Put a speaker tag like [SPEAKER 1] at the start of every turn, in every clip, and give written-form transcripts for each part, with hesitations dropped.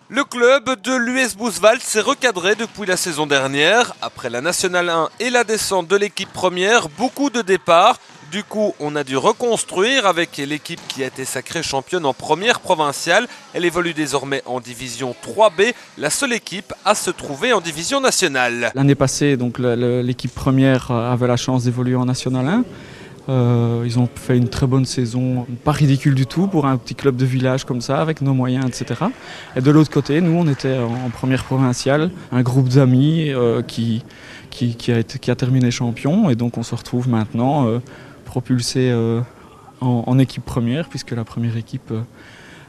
[SPEAKER 1] Le club de l'US Bouswald s'est recadré depuis la saison dernière. Après la Nationale 1 et la descente de l'équipe première, beaucoup de départs. Du coup, on a dû reconstruire avec l'équipe qui a été sacrée championne en première provinciale. Elle évolue désormais en division 3B, la seule équipe à se trouver en division nationale.
[SPEAKER 2] L'année passée, donc, l'équipe première avait la chance d'évoluer en National 1. Ils ont fait une très bonne saison, pas ridicule du tout pour un petit club de village comme ça, avec nos moyens, etc. Et de l'autre côté, nous, on était en première provinciale, un groupe d'amis qui a terminé champion. Et donc on se retrouve maintenant propulsé en équipe première, puisque la première équipe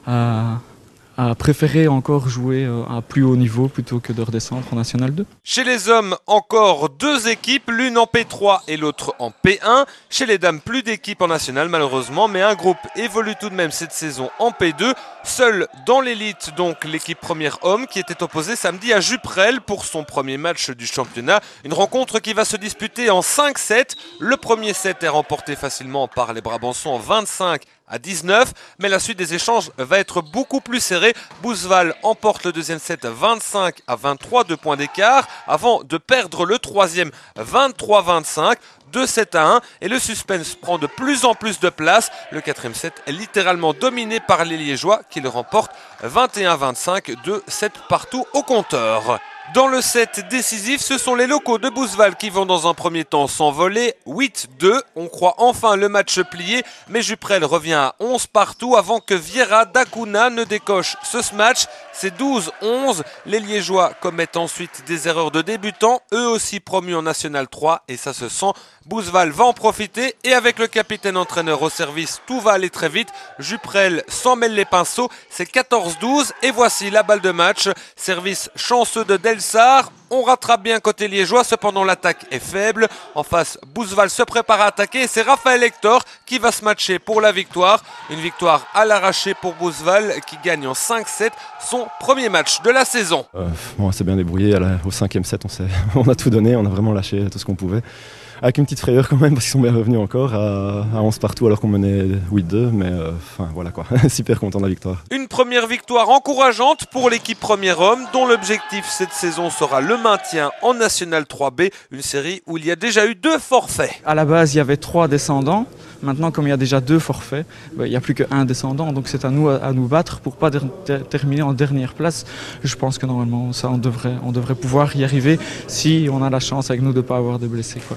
[SPEAKER 2] a préféré encore jouer à plus haut niveau plutôt que de redescendre en National 2.
[SPEAKER 1] Chez les hommes, encore deux équipes, l'une en P3 et l'autre en P1. Chez les dames, plus d'équipes en National malheureusement, mais un groupe évolue tout de même cette saison en P2. Seul dans l'élite, donc l'équipe première homme qui était opposée samedi à Juprel pour son premier match du championnat. Une rencontre qui va se disputer en 5-7. Le premier set est remporté facilement par les Brabançons 25-19, mais la suite des échanges va être beaucoup plus serrée. Bouswald emporte le deuxième set 25-23, 2 points d'écart, avant de perdre le troisième 23-25. 2-7-1 et le suspense prend de plus en plus de place. Le quatrième set est littéralement dominé par les Liégeois qui le remportent 21-25, 2-7 partout au compteur. Dans le set décisif, ce sont les locaux de Bouswald qui vont dans un premier temps s'envoler. 8-2, on croit enfin le match plié, mais Juprel revient à 11 partout avant que Vieira d'Acuna ne décoche ce match. C'est 12-11, les Liégeois commettent ensuite des erreurs de débutants, eux aussi promus en National 3 et ça se sent. Bouswald va en profiter et avec le capitaine entraîneur au service, tout va aller très vite. Juprel s'en mêle les pinceaux, c'est 14-12 et voici la balle de match. Service chanceux de Delsar. On rattrape bien côté liégeois, cependant l'attaque est faible. En face, Bouswald se prépare à attaquer et c'est Raphaël Hector qui va se matcher pour la victoire. Une victoire à l'arraché pour Bouswald qui gagne en 5-7 son premier match de la saison.
[SPEAKER 3] On s'est bien débrouillé au 5e set, on a tout donné, on a vraiment lâché tout ce qu'on pouvait. Avec une petite frayeur quand même parce qu'ils sont bien revenus encore à 11 partout alors qu'on menait 8-2, mais voilà quoi, super content de la victoire.
[SPEAKER 1] Une première victoire encourageante pour l'équipe première homme dont l'objectif cette saison sera le maintien en National 3B, une série où il y a déjà eu 2 forfaits.
[SPEAKER 2] À la base, il y avait 3 descendants. Maintenant, comme il y a déjà 2 forfaits, il n'y a plus qu'un descendant. Donc c'est à nous battre pour ne pas terminer en dernière place. Je pense que normalement, ça, on devrait pouvoir y arriver si on a la chance avec nous de ne pas avoir de blessés, quoi.